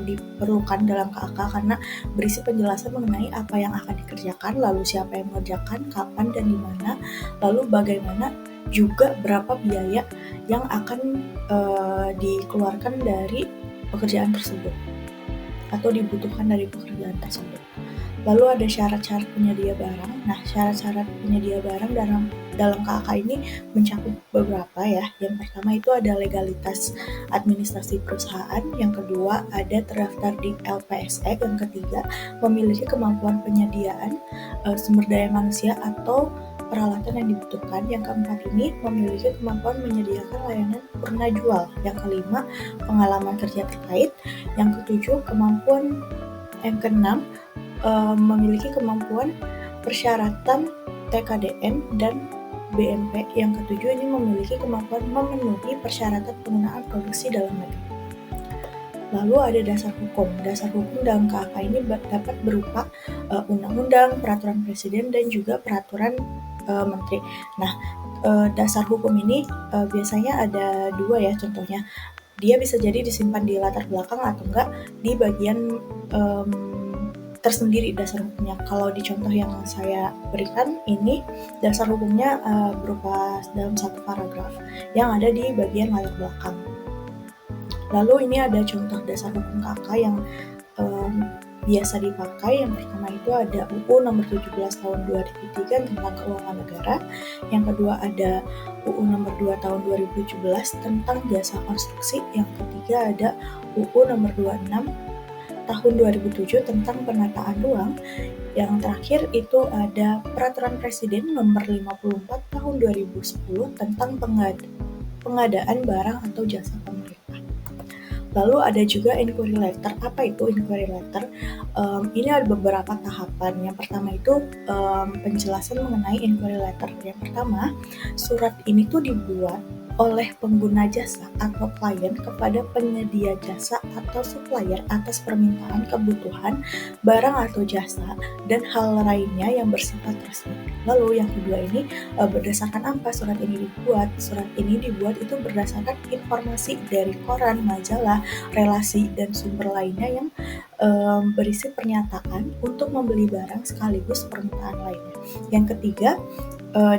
diperlukan dalam KAK karena berisi penjelasan mengenai apa yang akan dikerjakan, lalu siapa yang mengerjakan, kapan dan di mana, lalu bagaimana juga berapa biaya yang akan dikeluarkan dari pekerjaan tersebut atau dibutuhkan dari pekerjaan tersebut. Lalu ada syarat-syarat penyedia barang. Nah, syarat-syarat penyedia barang dalam KAK ini mencakup beberapa ya. Yang pertama itu ada legalitas administrasi perusahaan. Yang kedua ada terdaftar di LPSE. Yang ketiga memiliki kemampuan penyediaan sumber daya manusia atau peralatan yang dibutuhkan. Yang keempat ini memiliki kemampuan menyediakan layanan purna jual. Yang kelima pengalaman kerja terkait. Yang ketujuh yang keenam memiliki kemampuan persyaratan TKDN dan BMP. Yang ketujuh ini memiliki kemampuan memenuhi persyaratan penggunaan produksi dalam negeri. Lalu ada dasar hukum. Dasar hukum dalam KAK ini dapat berupa undang-undang, peraturan presiden, dan juga peraturan menteri. Nah, dasar hukum ini biasanya ada dua ya contohnya. Dia bisa jadi disimpan di latar belakang atau enggak di bagian tersendiri dasar hukumnya. Kalau di contoh yang saya berikan ini, dasar hukumnya berupa dalam satu paragraf yang ada di bagian latar belakang. Lalu ini ada contoh dasar hukum KAK yang biasa dipakai. Yang pertama itu ada UU nomor 17 tahun 2003 tentang keuangan negara. Yang kedua ada UU nomor 2 tahun 2017 tentang jasa konstruksi. Yang ketiga ada UU nomor 26 tahun 2007 tentang penataan ruang. Yang terakhir itu ada Peraturan Presiden nomor 54 tahun 2010 tentang pengadaan barang atau jasa pemerintah. Lalu ada juga inquiry letter. Apa itu inquiry letter? Ini ada beberapa tahapan. Yang pertama itu penjelasan mengenai inquiry letter. Yang pertama, surat ini tuh dibuat oleh pengguna jasa atau klien kepada penyedia jasa atau supplier atas permintaan kebutuhan barang atau jasa dan hal lainnya yang bersifat resmi. Lalu yang kedua ini berdasarkan apa surat ini dibuat? Surat ini dibuat itu berdasarkan informasi dari koran, majalah, relasi, dan sumber lainnya yang berisi pernyataan untuk membeli barang sekaligus permintaan lainnya. Yang ketiga,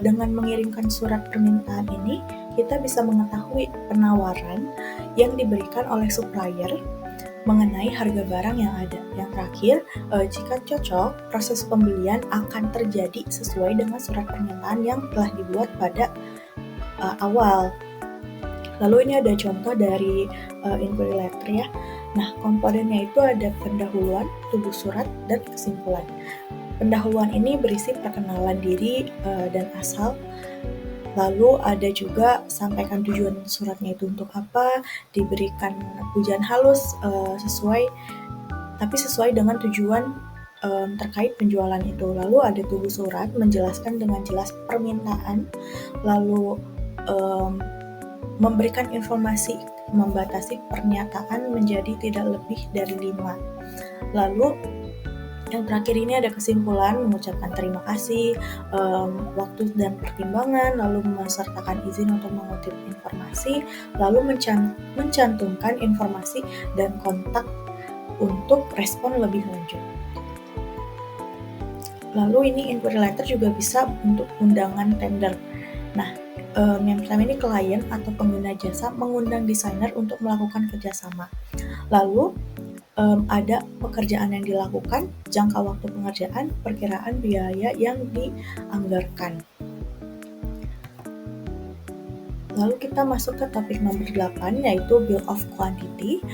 dengan mengirimkan surat permintaan ini, kita bisa mengetahui penawaran yang diberikan oleh supplier mengenai harga barang yang ada. Yang terakhir, jika cocok, proses pembelian akan terjadi sesuai dengan surat permintaan yang telah dibuat pada awal. Lalu ini ada contoh dari inquiry letter ya. Nah, komponennya itu ada pendahuluan, tubuh surat, dan kesimpulan. Pendahuluan ini berisi perkenalan diri dan asal. Lalu ada juga sampaikan tujuan suratnya itu untuk apa, diberikan pujian halus sesuai dengan tujuan terkait penjualan itu. Lalu ada tubuh surat menjelaskan dengan jelas permintaan, lalu memberikan informasi, membatasi pernyataan menjadi tidak lebih dari 5. Lalu yang terakhir ini ada kesimpulan, mengucapkan terima kasih, waktu dan pertimbangan, lalu mensertakan izin untuk mengutip informasi, lalu mencantumkan informasi dan kontak untuk respon lebih lanjut. Lalu ini inquiry letter juga bisa untuk undangan tender. Nah, yang pertama ini klien atau pengguna jasa mengundang desainer untuk melakukan kerjasama. Lalu ada pekerjaan yang dilakukan, jangka waktu pengerjaan, perkiraan biaya yang dianggarkan. Lalu kita masuk ke topik nomor 8 yaitu Bill of Quantity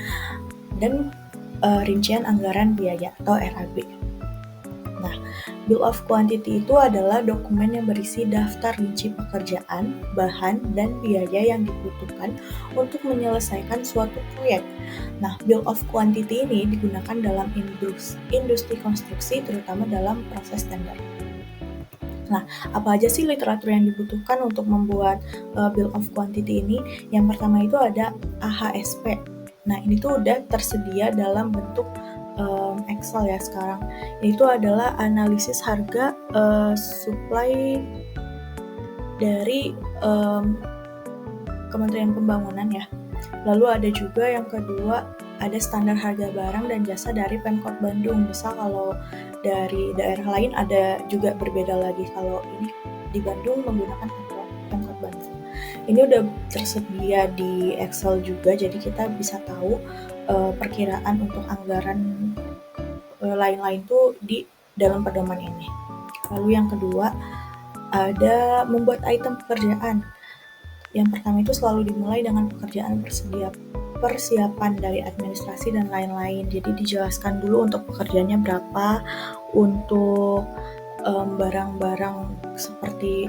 dan rincian anggaran biaya atau RAB. Nah, Bill of Quantity itu adalah dokumen yang berisi daftar rinci pekerjaan, bahan, dan biaya yang dibutuhkan untuk menyelesaikan suatu proyek. Nah, Bill of Quantity ini digunakan dalam industri konstruksi, terutama dalam proses tender. Nah, apa aja sih literatur yang dibutuhkan untuk membuat Bill of Quantity ini? Yang pertama itu ada AHSP. Nah, ini tuh udah tersedia dalam bentuk Excel ya sekarang. Itu adalah analisis harga supply dari Kementerian Pembangunan ya. Lalu ada juga yang kedua, ada standar harga barang dan jasa dari Pemkot Bandung. Misal kalau dari daerah lain ada juga berbeda lagi. Kalau ini di Bandung menggunakan Pemkot Bandung. Ini udah tersedia di Excel juga, jadi kita bisa tahu perkiraan untuk anggaran lain-lain tuh di dalam pedoman ini. Lalu yang kedua, ada membuat item pekerjaan. Yang pertama itu selalu dimulai dengan pekerjaan persiapan dari administrasi dan lain-lain. Jadi dijelaskan dulu untuk pekerjaannya berapa, untuk barang-barang seperti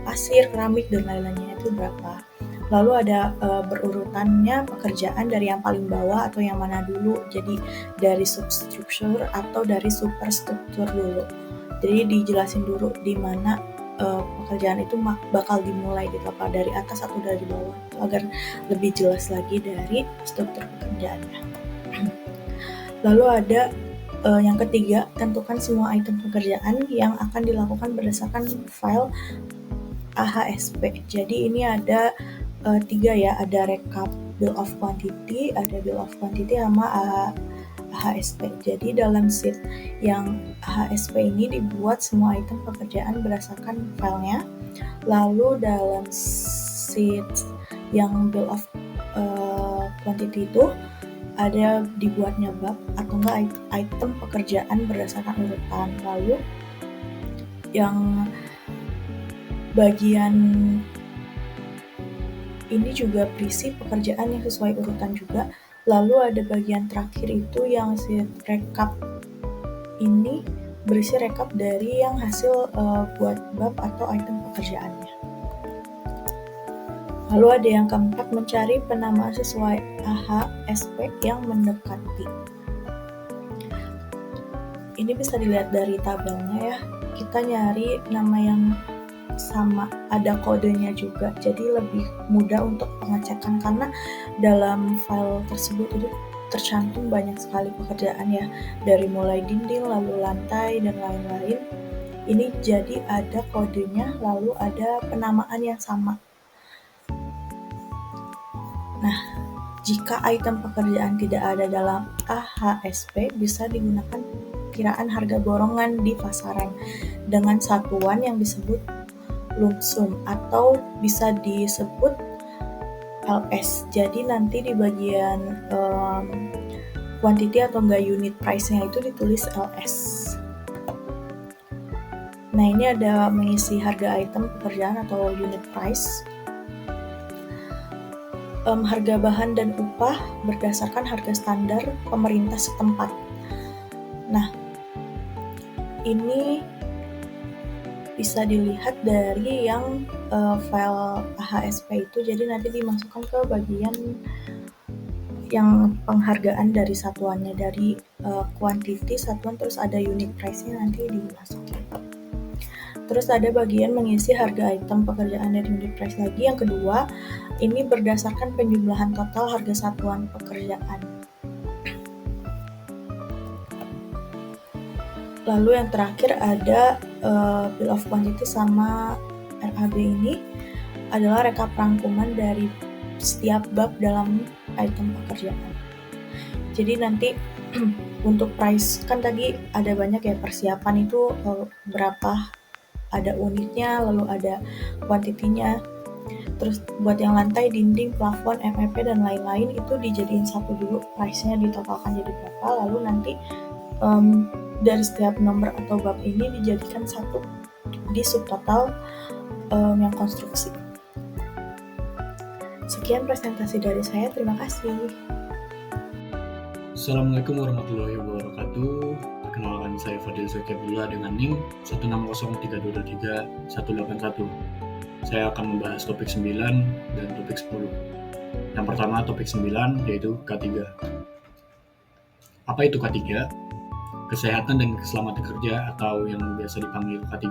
pasir, keramik, dan lain-lainnya itu berapa. Lalu ada berurutannya pekerjaan dari yang paling bawah atau yang mana dulu. Jadi dari substruktur atau dari superstruktur dulu. Jadi dijelasin dulu di mana pekerjaan itu bakal dimulai gitu, apa dari atas atau dari bawah, agar lebih jelas lagi dari struktur pekerjaannya. Lalu ada yang ketiga, tentukan semua item pekerjaan yang akan dilakukan berdasarkan file AHSP. Jadi ini ada 3 ya, ada rekap Bill of Quantity, ada Bill of Quantity sama AHSP. Jadi dalam sheet yang AHSP ini dibuat semua item pekerjaan berdasarkan filenya. Lalu dalam sheet yang Bill of Quantity itu ada dibuatnya bab atau enggak item pekerjaan berdasarkan urutan. Lalu yang bagian ini juga berisi pekerjaan yang sesuai urutan juga. Lalu ada bagian terakhir itu yang sheet rekap ini berisi rekap dari yang hasil buat bab atau item pekerjaannya. Lalu ada yang keempat, mencari penamaan sesuai AHSP yang mendekati. Ini bisa dilihat dari tabelnya ya. Kita nyari nama yang sama, ada kodenya juga, jadi lebih mudah untuk pengecekan karena dalam file tersebut itu tercantum banyak sekali pekerjaan ya, dari mulai dinding, lalu lantai, dan lain-lain. Ini jadi ada kodenya, lalu ada penamaan yang sama. Nah, jika item pekerjaan tidak ada dalam AHSP, bisa digunakan kiraan harga borongan di pasaran dengan satuan yang disebut lump sum atau bisa disebut LS. Jadi nanti di bagian quantity atau enggak unit price-nya itu ditulis LS. Nah, ini ada mengisi harga item pekerjaan atau unit price. Harga bahan dan upah berdasarkan harga standar pemerintah setempat. Nah, ini bisa dilihat dari yang file AHSP itu, jadi nanti dimasukkan ke bagian yang penghargaan dari satuannya, dari quantity satuan, terus ada unit price-nya nanti dimasukin. Terus ada bagian mengisi harga item pekerjaan dari unit price lagi. Yang kedua, ini berdasarkan penjumlahan total harga satuan pekerjaan. Lalu yang terakhir ada Bill of Quantity sama RAB. Ini adalah rekap rangkuman dari setiap bab dalam item pekerjaan. Jadi nanti untuk price kan tadi ada banyak ya, persiapan itu berapa, ada unitnya, lalu ada kuantitinya. Terus buat yang lantai, dinding, plafon, MEP, dan lain-lain itu dijadiin satu dulu, price-nya ditotalkan jadi berapa, lalu nanti dari setiap nomor atau bab ini dijadikan satu di subtotal yang konstruksi. Sekian presentasi dari saya, terima kasih. Assalamualaikum warahmatullahi wabarakatuh. Perkenalkan, saya Fadil Zakabullah dengan NIM 1603223 181. Saya akan membahas topik 9 dan topik 10. Yang pertama, topik 9, yaitu K3. Apa itu K3? Kesehatan dan keselamatan kerja atau yang biasa dipanggil K3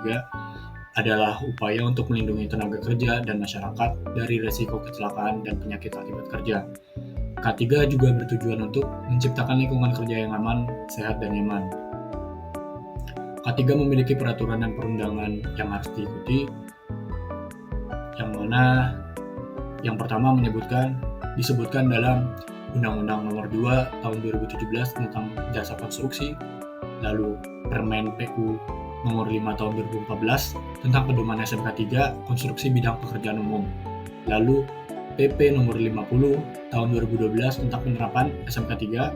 adalah upaya untuk melindungi tenaga kerja dan masyarakat dari risiko kecelakaan dan penyakit akibat kerja. K3 juga bertujuan untuk menciptakan lingkungan kerja yang aman, sehat, dan nyaman. K3 memiliki peraturan dan perundangan yang harus diikuti, yang mana yang pertama disebutkan dalam Undang-Undang Nomor 2 Tahun 2017 tentang Jasa Konstruksi, lalu Permen PU Nomor 5 Tahun 2014 tentang pedoman SMK 3 Konstruksi Bidang Pekerjaan Umum, lalu PP Nomor 50 Tahun 2012 tentang penerapan SMK 3,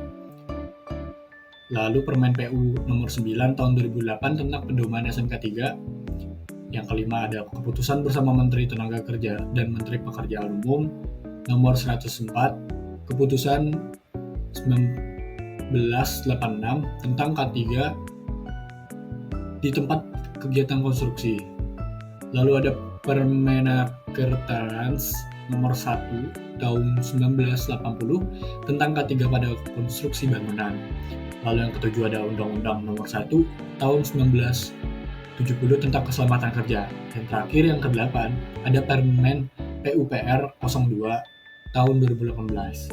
lalu Permen PU Nomor 9 Tahun 2008 tentang pedoman SMK 3. Yang kelima ada Keputusan Bersama Menteri Tenaga Kerja dan Menteri Pekerjaan Umum Nomor 104, Keputusan 1986 tentang K3 di tempat kegiatan konstruksi. Lalu ada Permenaker Trans Nomor 1 Tahun 1980 tentang K3 pada konstruksi bangunan. Lalu yang ketujuh ada Undang-Undang Nomor 1 Tahun 1970 tentang keselamatan kerja. Dan terakhir yang ke-8 ada Permen PUPR 02 tahun 2018.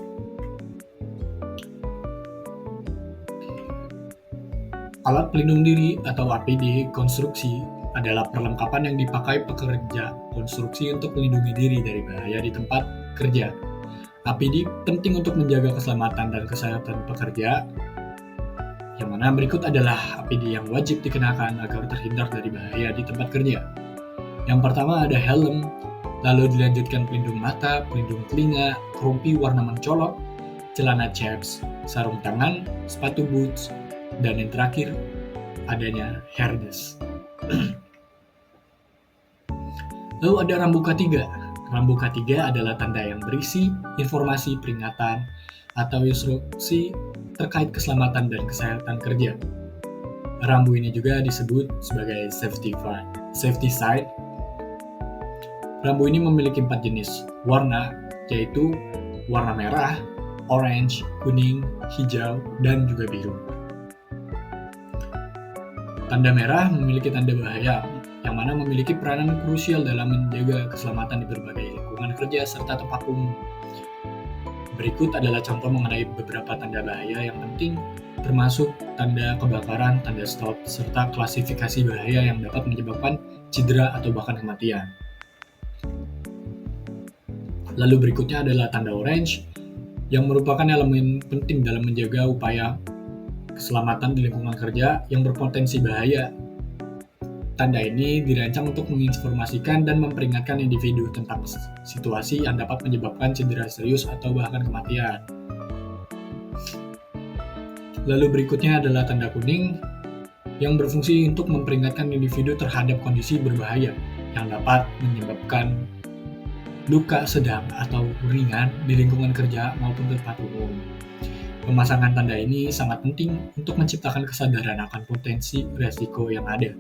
Alat pelindung diri atau APD konstruksi adalah perlengkapan yang dipakai pekerja konstruksi untuk melindungi diri dari bahaya di tempat kerja. APD penting untuk menjaga keselamatan dan kesehatan pekerja, yang mana berikut adalah APD yang wajib dikenakan agar terhindar dari bahaya di tempat kerja. Yang pertama ada helm, lalu dilanjutkan pelindung mata, pelindung telinga, rompi warna mencolok, celana chaps, sarung tangan, sepatu boots, dan yang terakhir adanya harness. Lalu ada rambu K3. Rambu K3 adalah tanda yang berisi informasi peringatan atau instruksi terkait keselamatan dan kesehatan kerja. Rambu ini juga disebut sebagai safety sign. Rambu ini memiliki 4 jenis warna, yaitu warna merah, orange, kuning, hijau, dan juga biru. Tanda merah memiliki tanda bahaya, yang mana memiliki peranan krusial dalam menjaga keselamatan di berbagai lingkungan kerja serta tempat umum. Berikut adalah contoh mengenai beberapa tanda bahaya yang penting, termasuk tanda kebakaran, tanda stop, serta klasifikasi bahaya yang dapat menyebabkan cedera atau bahkan kematian. Lalu berikutnya adalah tanda orange, yang merupakan elemen penting dalam menjaga upaya keselamatan di lingkungan kerja yang berpotensi bahaya. Tanda ini dirancang untuk menginformasikan dan memperingatkan individu tentang situasi yang dapat menyebabkan cedera serius atau bahkan kematian. Lalu berikutnya adalah tanda kuning, yang berfungsi untuk memperingatkan individu terhadap kondisi berbahaya yang dapat menyebabkan luka sedang atau ringan di lingkungan kerja maupun tempat umum. Pemasangan tanda ini sangat penting untuk menciptakan kesadaran akan potensi resiko yang ada,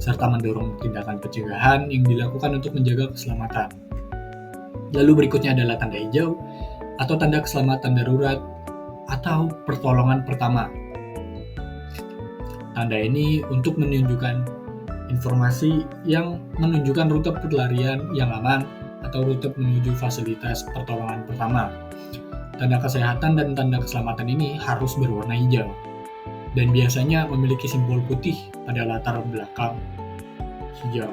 serta mendorong tindakan pencegahan yang dilakukan untuk menjaga keselamatan. Lalu berikutnya adalah tanda hijau, atau tanda keselamatan darurat, atau pertolongan pertama. Tanda ini untuk menunjukkan informasi yang menunjukkan rute pelarian yang aman atau rute menuju fasilitas pertolongan pertama. Tanda kesehatan dan tanda keselamatan ini harus berwarna hijau, dan biasanya memiliki simbol putih pada latar belakang hijau.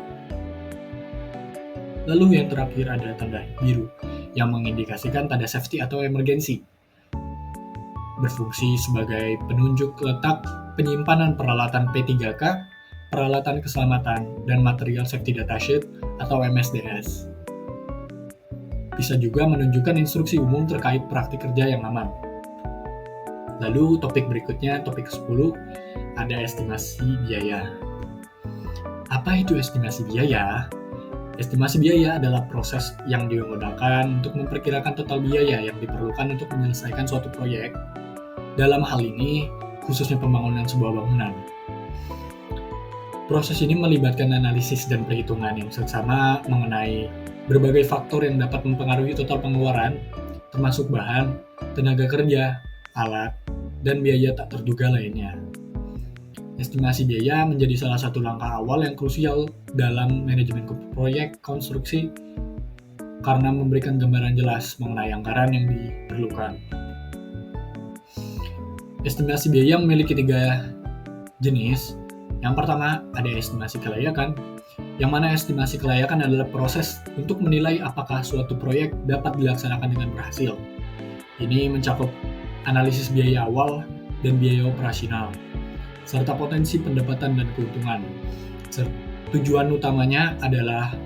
Lalu yang terakhir ada tanda biru, yang mengindikasikan tanda safety atau emergency. Berfungsi sebagai penunjuk letak penyimpanan peralatan P3K, peralatan keselamatan, dan material safety datasheet atau MSDS. Bisa juga menunjukkan instruksi umum terkait praktik kerja yang aman. Lalu topik berikutnya, topik 10, ada estimasi biaya. Apa itu estimasi biaya? Estimasi biaya adalah proses yang digunakan untuk memperkirakan total biaya yang diperlukan untuk menyelesaikan suatu proyek. Dalam hal ini, khususnya pembangunan sebuah bangunan. Proses ini melibatkan analisis dan perhitungan yang seksama mengenai berbagai faktor yang dapat mempengaruhi total pengeluaran, termasuk bahan, tenaga kerja, alat, dan biaya tak terduga lainnya. Estimasi biaya menjadi salah satu langkah awal yang krusial dalam manajemen proyek konstruksi karena memberikan gambaran jelas mengenai anggaran yang diperlukan. Estimasi biaya memiliki 3 jenis. Yang pertama, ada estimasi kelayakan, yang mana estimasi kelayakan adalah proses untuk menilai apakah suatu proyek dapat dilaksanakan dengan berhasil. Ini mencakup analisis biaya awal dan biaya operasional, serta potensi pendapatan dan keuntungan. Tujuan utamanya adalah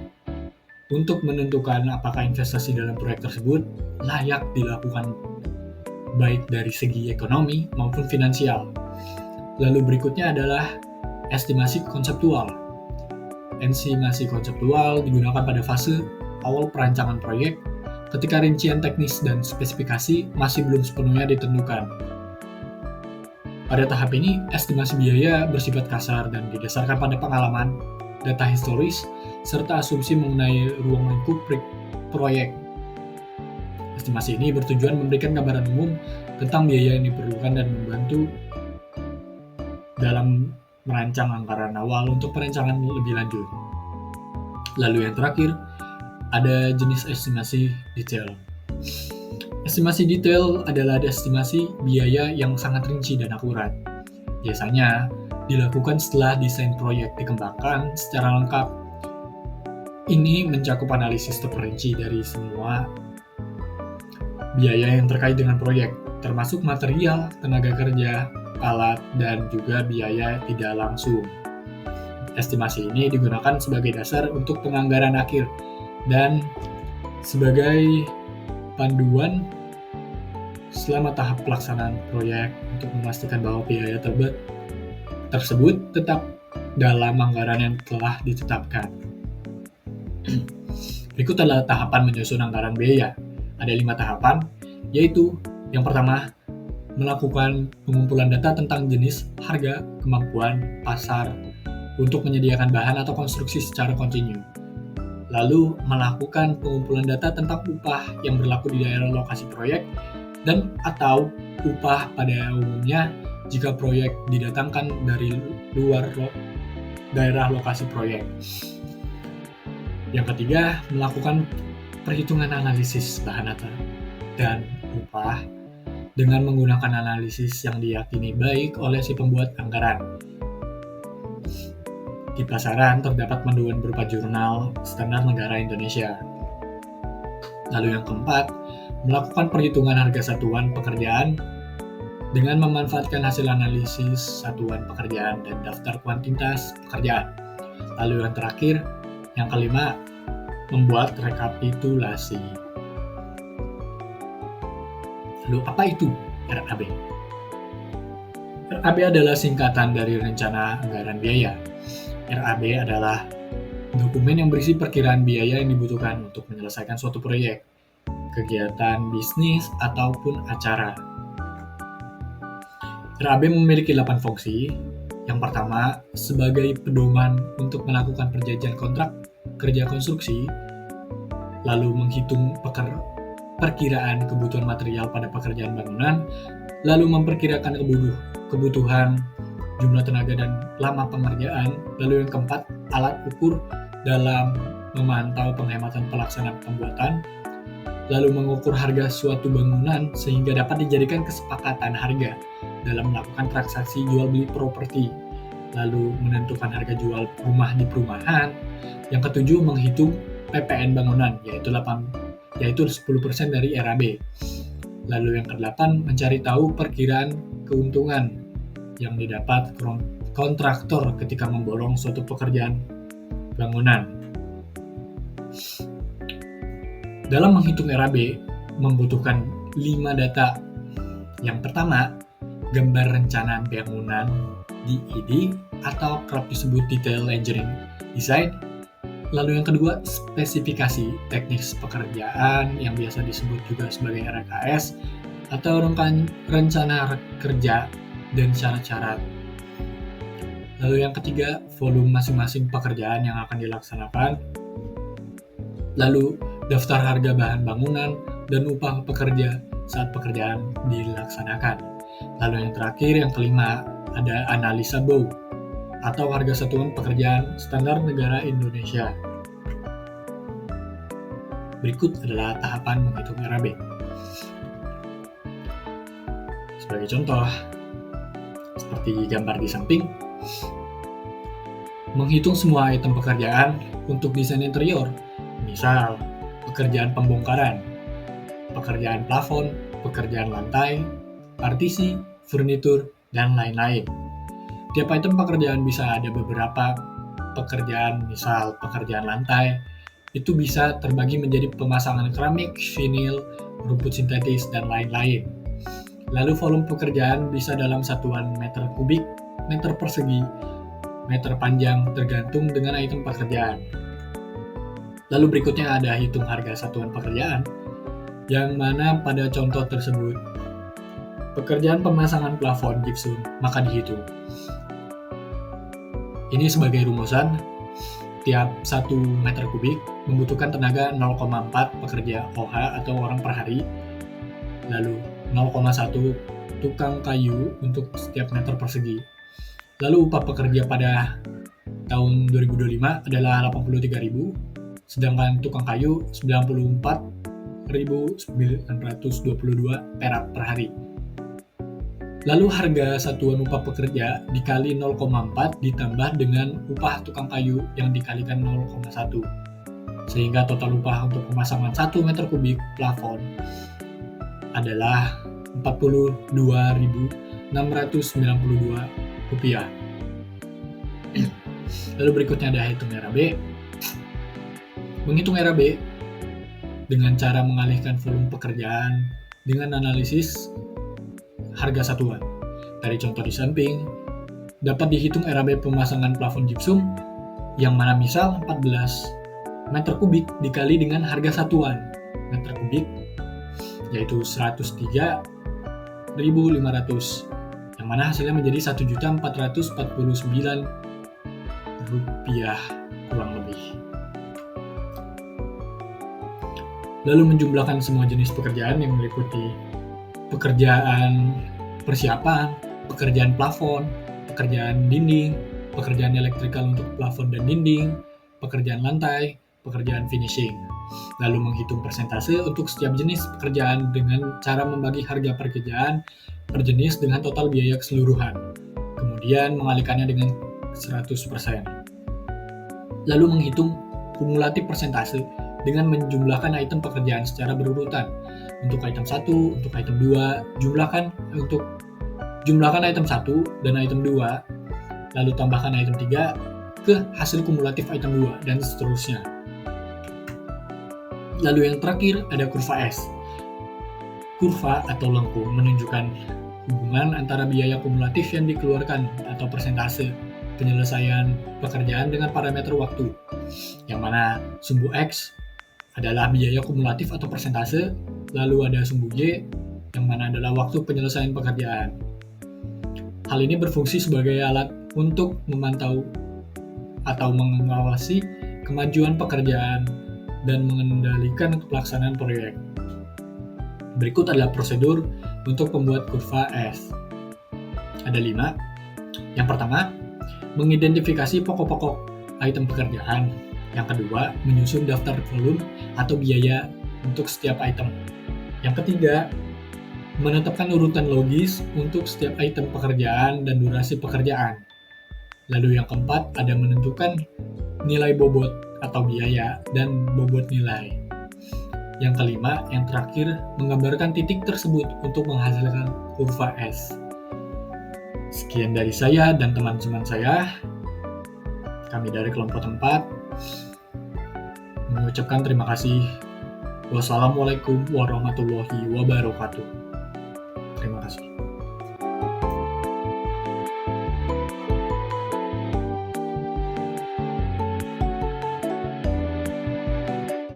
untuk menentukan apakah investasi dalam proyek tersebut layak dilakukan baik dari segi ekonomi maupun finansial. Lalu berikutnya adalah estimasi konseptual. Estimasi konseptual digunakan pada fase awal perancangan proyek ketika rincian teknis dan spesifikasi masih belum sepenuhnya ditentukan. Pada tahap ini, estimasi biaya bersifat kasar dan didasarkan pada pengalaman, data historis, serta asumsi mengenai ruang lingkup proyek. Estimasi ini bertujuan memberikan gambaran umum tentang biaya yang diperlukan dan membantu dalam merancang anggaran awal untuk perencanaan lebih lanjut. Lalu yang terakhir, ada jenis estimasi detail. Estimasi detail adalah estimasi biaya yang sangat rinci dan akurat. Biasanya dilakukan setelah desain proyek dikembangkan secara lengkap. Ini mencakup analisis terperinci dari semua biaya yang terkait dengan proyek, termasuk material, tenaga kerja, alat, dan juga biaya tidak langsung. Estimasi ini digunakan sebagai dasar untuk penganggaran akhir dan sebagai panduan selama tahap pelaksanaan proyek untuk memastikan bahwa biaya tersebut tetap dalam anggaran yang telah ditetapkan. Berikut adalah tahapan menyusun anggaran biaya. Ada 5 tahapan, yaitu yang pertama, melakukan pengumpulan data tentang jenis, harga, kemampuan, pasar, untuk menyediakan bahan atau konstruksi secara kontinu. Lalu, melakukan pengumpulan data tentang upah yang berlaku di daerah lokasi proyek dan atau upah pada umumnya jika proyek didatangkan dari luar daerah lokasi proyek. Yang ketiga, melakukan perhitungan analisis bahan dan upah dengan menggunakan analisis yang diyakini baik oleh si pembuat anggaran. Di pasaran terdapat panduan berupa jurnal standar negara Indonesia. Lalu yang keempat, melakukan perhitungan harga satuan pekerjaan dengan memanfaatkan hasil analisis satuan pekerjaan dan daftar kuantitas pekerjaan. Lalu yang terakhir, yang kelima, membuat rekapitulasi. Lalu apa itu RAB? RAB adalah singkatan dari Rencana Anggaran Biaya. RAB adalah dokumen yang berisi perkiraan biaya yang dibutuhkan untuk menyelesaikan suatu proyek, kegiatan bisnis, ataupun acara. RAB memiliki 8 fungsi. Yang pertama, sebagai pedoman untuk melakukan perjanjian kontrak kerja konstruksi, lalu menghitung perkiraan kebutuhan material pada pekerjaan bangunan, lalu memperkirakan kebutuhan jumlah tenaga dan lama pengerjaan, lalu yang keempat, alat ukur dalam memantau penghematan pelaksanaan pembuatan, lalu mengukur harga suatu bangunan sehingga dapat dijadikan kesepakatan harga dalam melakukan transaksi jual beli properti, lalu menentukan harga jual rumah di perumahan. Yang ketujuh, menghitung PPN bangunan, yaitu 10% dari RAB. Lalu yang ke-8, mencari tahu perkiraan keuntungan yang didapat kontraktor ketika memborong suatu pekerjaan bangunan. Dalam menghitung RAB, membutuhkan 5 data. Yang pertama, gambar rencana bangunan DED atau kerap disebut Detail Engineering Design. Lalu yang kedua, spesifikasi teknis pekerjaan yang biasa disebut juga sebagai RKS atau rencana kerja dan syarat-syarat. Lalu yang ketiga, volume masing-masing pekerjaan yang akan dilaksanakan. Lalu daftar harga bahan bangunan dan upah pekerja saat pekerjaan dilaksanakan. Lalu yang terakhir, yang kelima, ada analisa BOW atau harga satuan pekerjaan standar negara Indonesia. Berikut adalah tahapan menghitung RAB. Sebagai contoh, seperti gambar di samping, menghitung semua item pekerjaan untuk desain interior, misal pekerjaan pembongkaran, pekerjaan plafon, pekerjaan lantai, partisi, furnitur, dan lain-lain. Tiap item pekerjaan bisa ada beberapa pekerjaan, misal pekerjaan lantai, itu bisa terbagi menjadi pemasangan keramik, vinil, rumput sintetis, dan lain-lain. Lalu volume pekerjaan bisa dalam satuan meter kubik, meter persegi, meter panjang, tergantung dengan item pekerjaan. Lalu berikutnya ada hitung harga satuan pekerjaan, yang mana pada contoh tersebut, pekerjaan pemasangan plafon gypsum maka dihitung. Ini sebagai rumusan, tiap 1 meter kubik membutuhkan tenaga 0,4 pekerja OH atau orang per hari, lalu 0,1 tukang kayu untuk setiap meter persegi. Lalu upah pekerja pada tahun 2025 adalah 83.000, sedangkan tukang kayu 94.922 perak per hari. Lalu harga satuan upah pekerja dikali 0,4 ditambah dengan upah tukang kayu yang dikalikan 0,1. Sehingga total upah untuk pemasangan 1 meter kubik plafon adalah Rp42.692. Lalu berikutnya ada hitung RAB. Menghitung RAB dengan cara mengalihkan volume pekerjaan dengan analisis harga satuan. Dari contoh di samping, dapat dihitung RAB pemasangan plafon gypsum, yang mana misal 14 meter kubik dikali dengan harga satuan meter kubik, yaitu 103.500, yang mana hasilnya menjadi Rp1.449 kurang lebih. Lalu menjumlahkan semua jenis pekerjaan yang meliputi pekerjaan persiapan, pekerjaan plafon, pekerjaan dinding, pekerjaan elektrikal untuk plafon dan dinding, pekerjaan lantai, pekerjaan finishing. Lalu menghitung persentase untuk setiap jenis pekerjaan dengan cara membagi harga pekerjaan per jenis dengan total biaya keseluruhan. Kemudian mengalihkannya dengan 100%. Lalu menghitung kumulatif persentase dengan menjumlahkan item pekerjaan secara berurutan. Untuk item 1, untuk item 2, jumlahkan item 1 dan item 2, lalu tambahkan item 3 ke hasil kumulatif item 2, dan seterusnya. Lalu yang terakhir ada kurva S. Kurva atau lengkung menunjukkan hubungan antara biaya kumulatif yang dikeluarkan atau persentase penyelesaian pekerjaan dengan parameter waktu, yang mana sumbu X adalah biaya kumulatif atau persentase, lalu ada sumbu Y, yang mana adalah waktu penyelesaian pekerjaan. Hal ini berfungsi sebagai alat untuk memantau atau mengawasi kemajuan pekerjaan dan mengendalikan pelaksanaan proyek. Berikut adalah prosedur untuk membuat kurva S. Ada 5. Yang pertama, mengidentifikasi pokok-pokok item pekerjaan. Yang kedua, menyusun daftar volume atau biaya untuk setiap item. Yang ketiga, menetapkan urutan logis untuk setiap item pekerjaan dan durasi pekerjaan. Lalu yang keempat, ada menentukan nilai bobot atau biaya dan bobot nilai. Yang kelima, yang terakhir, menggambarkan titik tersebut untuk menghasilkan kurva S. Sekian dari saya dan teman-teman saya. Kami dari kelompok 4 mengucapkan terima kasih. Wassalamualaikum warahmatullahi wabarakatuh. Terima kasih.